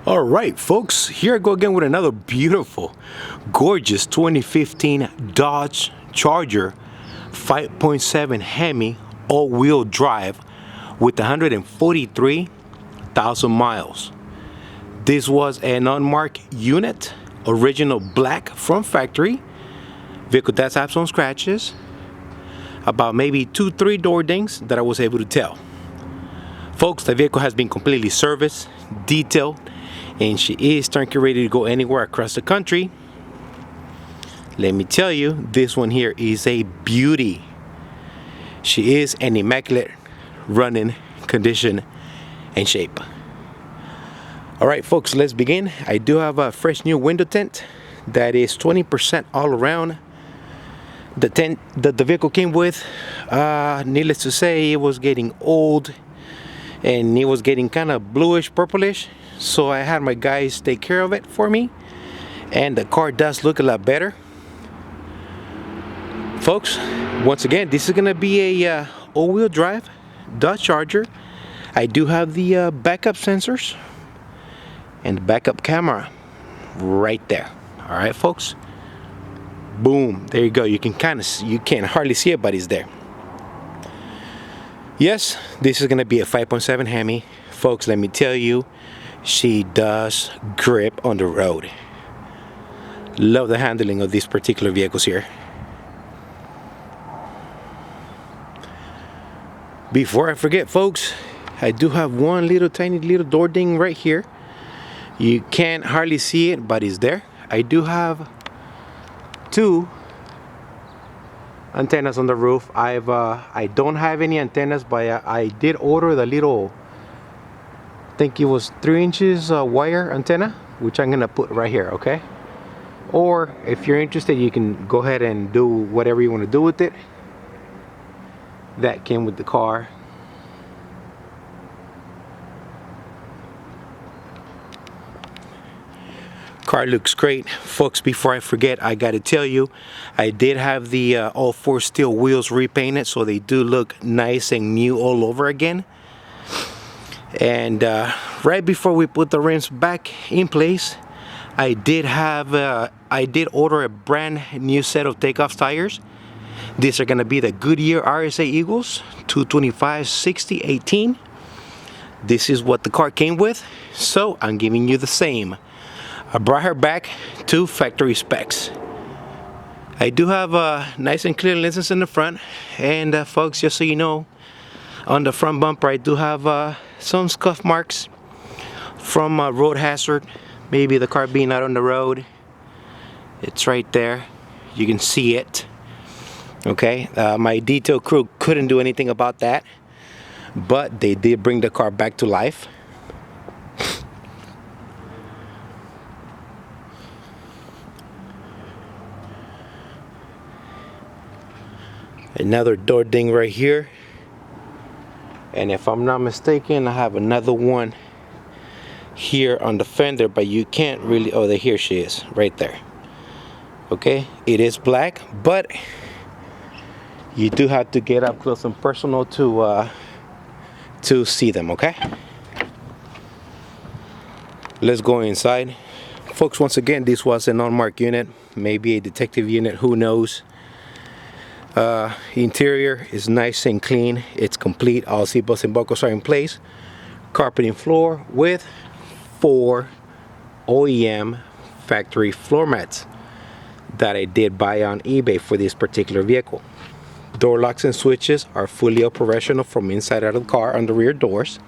All right, folks, here I go again with another beautiful, gorgeous 2015 Dodge Charger 5.7 HEMI all-wheel drive with 143,000 miles. This was an unmarked unit, original black from factory. Vehicle does have some scratches, about maybe 2-3 door dings that I was able to tell. Folks, the vehicle has been completely serviced, detailed, and she is turnkey ready to go anywhere across the country. Let me tell you, this one here is a beauty. She is an immaculate running condition and shape. All right, folks, let's begin. I do have a fresh new window tint that is 20% all around. The tint that the vehicle came with, needless to say, it was getting old and it was getting kind of bluish purplish, so I had my guys take care of it for me, and the car does look a lot better. Folks, once again, this is gonna be a all-wheel drive Dodge Charger. I do have the backup sensors and the backup camera right there. All right, folks, boom, there you go. You can hardly see it, but it's there. Yes, this is gonna be a 5.7 HEMI. Folks, let me tell you, she does grip on the road. Love the handling of these particular vehicles here. Before I forget, folks, I do have one tiny little door ding right here. You can't hardly see it, but it's there. I do have two antennas on the roof. I don't have any antennas, but I did order the little, I think it was 3 inches wire antenna, which I'm gonna put right here, okay? Or if you're interested, you can go ahead and do whatever you want to do with it. That came with the car. Car looks great, folks. Before I forget, I gotta tell you, I did have the all 4 steel wheels repainted, so they do look nice and new all over again. And right before we put the rims back in place, I did order a brand new set of takeoff tires. These are gonna be the Goodyear RSA Eagles 225/60/18. This is what the car came with, so I'm giving you the same. I brought her back to factory specs. I do have nice and clear lenses in the front, and folks, just so you know, on the front bumper I do have some scuff marks from road hazard, maybe the car being out on the road. It's right there, you can see it. Okay, my detail crew couldn't do anything about that, but they did bring the car back to life. Another door ding right here, and if I'm not mistaken, I have another one here on the fender, but you can't really, oh, here she is right there. Okay, it is black, but you do have to get up close and personal to see them. Okay, let's go inside, folks. Once again, this was an unmarked unit, maybe a detective unit, who knows. Interior is nice and clean. It's complete. All seat belts and buckles are in place. Carpeting floor with 4 OEM factory floor mats that I did buy on eBay for this particular vehicle. Door locks and switches are fully operational from inside out of the car on the rear doors.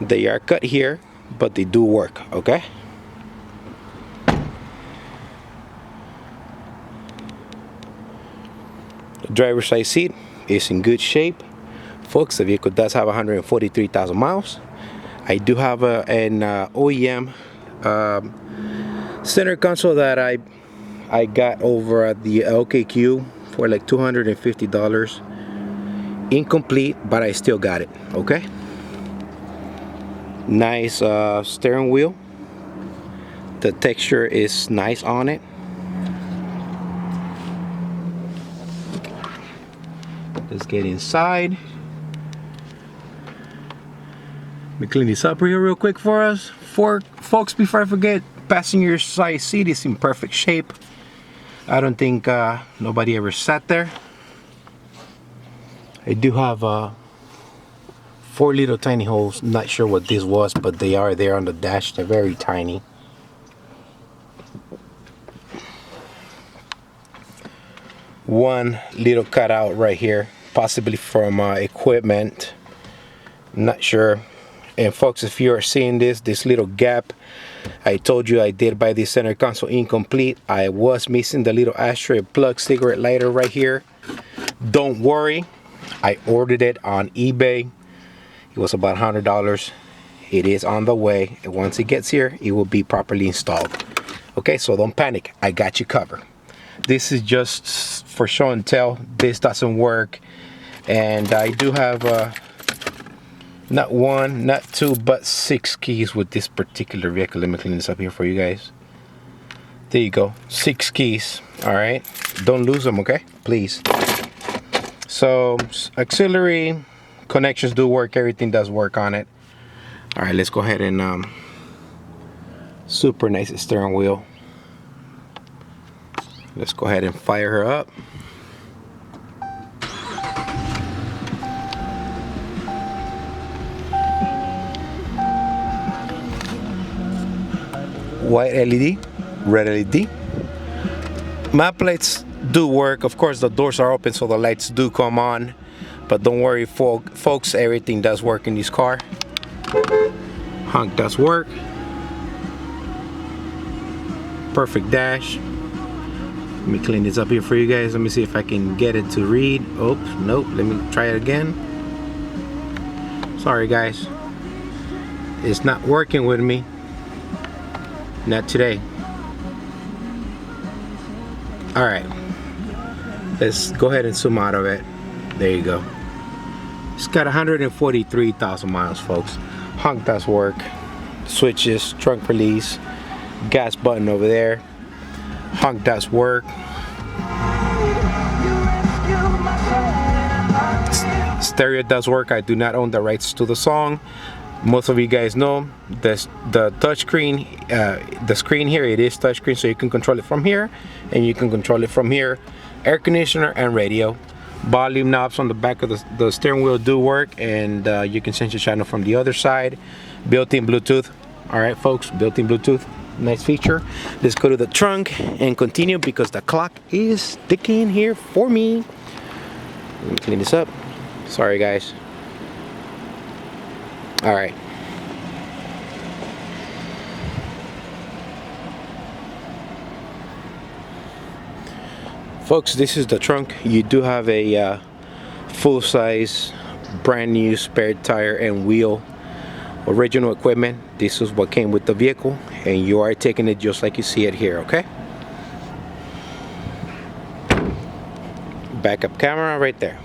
They are cut here, but they do work, okay? The driver's side seat is in good shape. Folks, the vehicle does have 143,000 miles. I do have an OEM center console that I got over at the LKQ for like $250. Incomplete, but I still got it, okay? Nice steering wheel. The texture is nice on it. Let's get inside. Let me clean this up here real quick for us. Folks, before I forget, passenger side seat is in perfect shape. I don't think nobody ever sat there. I do have 4 little tiny holes. Not sure what this was, but they are there on the dash. They're very tiny. One little cutout right here, possibly from equipment. Not sure. And folks, if you're seeing this little gap, I told you I did buy this center console incomplete. I was missing the little ashtray plug cigarette lighter right here. Don't worry, I ordered it on eBay. It was about $100. It is on the way, and once it gets here, it will be properly installed. Okay, so don't panic, I got you covered. This is just for show and tell. This doesn't work, and I do have not 1, not 2, but 6 keys with this particular vehicle. Let me clean this up here for you guys. There you go, 6 keys. All right, don't lose them, okay, please. So auxiliary connections do work, everything does work on it. All right, let's go ahead and super nice steering wheel. Let's go ahead and fire her up. White LED, red LED. Map lights do work. Of course, the doors are open, so the lights do come on. But don't worry, folks, everything does work in this car. Honk does work. Perfect dash. Let me clean this up here for you guys. Let me see if I can get it to read. Oops, nope. Let me try it again. Sorry, guys. It's not working with me. Not today. All right. Let's go ahead and zoom out of it. There you go. It's got 143,000 miles, folks. Honk does work. Switches, trunk release, gas button over there. Honk does work. Stereo does work. I do not own the rights to the song. Most of you guys know the touch screen, the screen here, it is touch screen, so you can control it from here, and you can control it from here. Air conditioner and radio. Volume knobs on the back of the steering wheel do work, and you can change the channel from the other side. Built-in Bluetooth. All right, folks, built-in Bluetooth. Nice feature. Let's go to the trunk and continue because the clock is ticking here for me. Let me clean this up. Sorry, guys. All right. Folks, this is the trunk. You do have a full-size, brand new spare tire and wheel, original equipment. This is what came with the vehicle, and you are taking it just like you see it here, okay? Backup camera right there.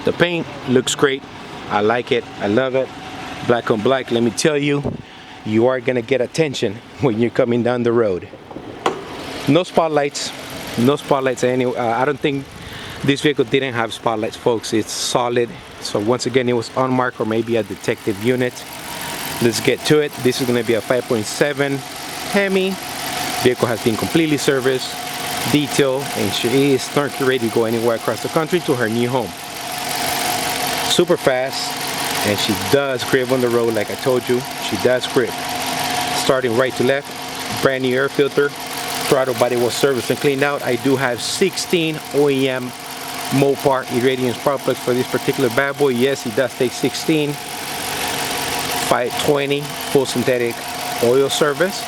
The paint looks great. I like it. I love it. Black on black. Let me tell you, you are gonna get attention when you're coming down the road. No spotlights. No spotlights. I don't think this vehicle didn't have spotlights, folks. It's solid. So once again, it was unmarked or maybe a detective unit. Let's get to it. This is gonna be a 5.7 HEMI. Vehicle has been completely serviced, detailed, and she is turnkey ready to go anywhere across the country to her new home. Super fast, and she does grip on the road like I told you. She does grip. Starting right to left, brand new air filter. Throttle body was serviced and cleaned out. I do have 16 OEM Mopar irradiance spark plugs for this particular bad boy. Yes, it does take 16. 520 full synthetic oil service.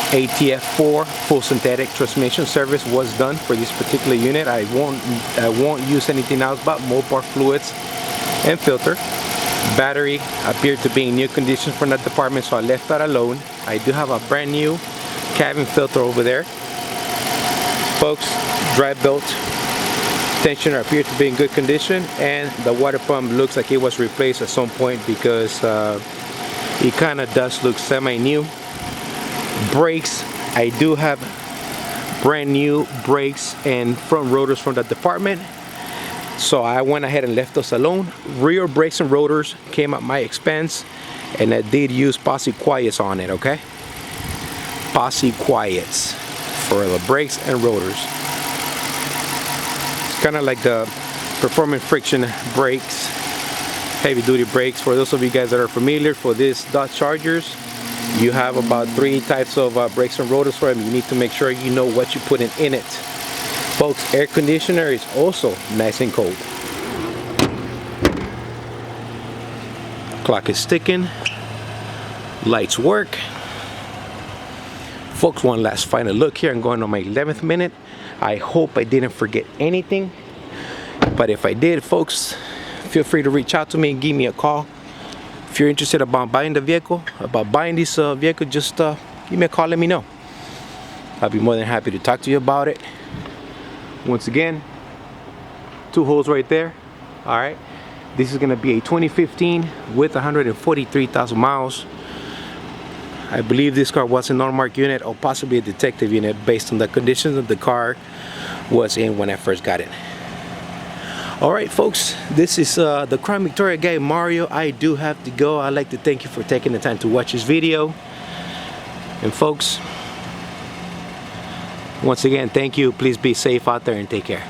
ATF4 full synthetic transmission service was done for this particular unit. I won't use anything else but Mopar fluids and filter. Battery appeared to be in new condition from that department, so I left that alone. I do have a brand new cabin filter over there. Folks, drive belt tensioner appeared to be in good condition, and the water pump looks like it was replaced at some point because it kind of does look semi-new. Brakes, I do have brand new brakes and front rotors from the department. So I went ahead and left those alone. Rear brakes and rotors came at my expense, and I did use posi quiets on it, okay? Posi quiets for the brakes and rotors. It's kind of like the performance friction brakes, heavy duty brakes. For those of you guys that are familiar, for this Dodge Chargers, you have about 3 types of brakes and rotors for them. You need to make sure you know what you're putting in it. Folks, air conditioner is also nice and cold. Clock is ticking. Lights work. Folks, one last final look here. I'm going on my 11th minute. I hope I didn't forget anything. But if I did, folks, feel free to reach out to me and give me a call. If you're interested about buying the vehicle, about buying this vehicle, just give me a call, let me know. I'll be more than happy to talk to you about it. Once again, 2 holes right there. All right, this is going to be a 2015 with 143,000 miles. I believe this car was an unmarked unit or possibly a detective unit based on the conditions that the car was in when I first got it. All right, folks, this is the Crown Victoria guy, Mario. I do have to go. I'd like to thank you for taking the time to watch this video. And folks, once again, thank you. Please be safe out there and take care.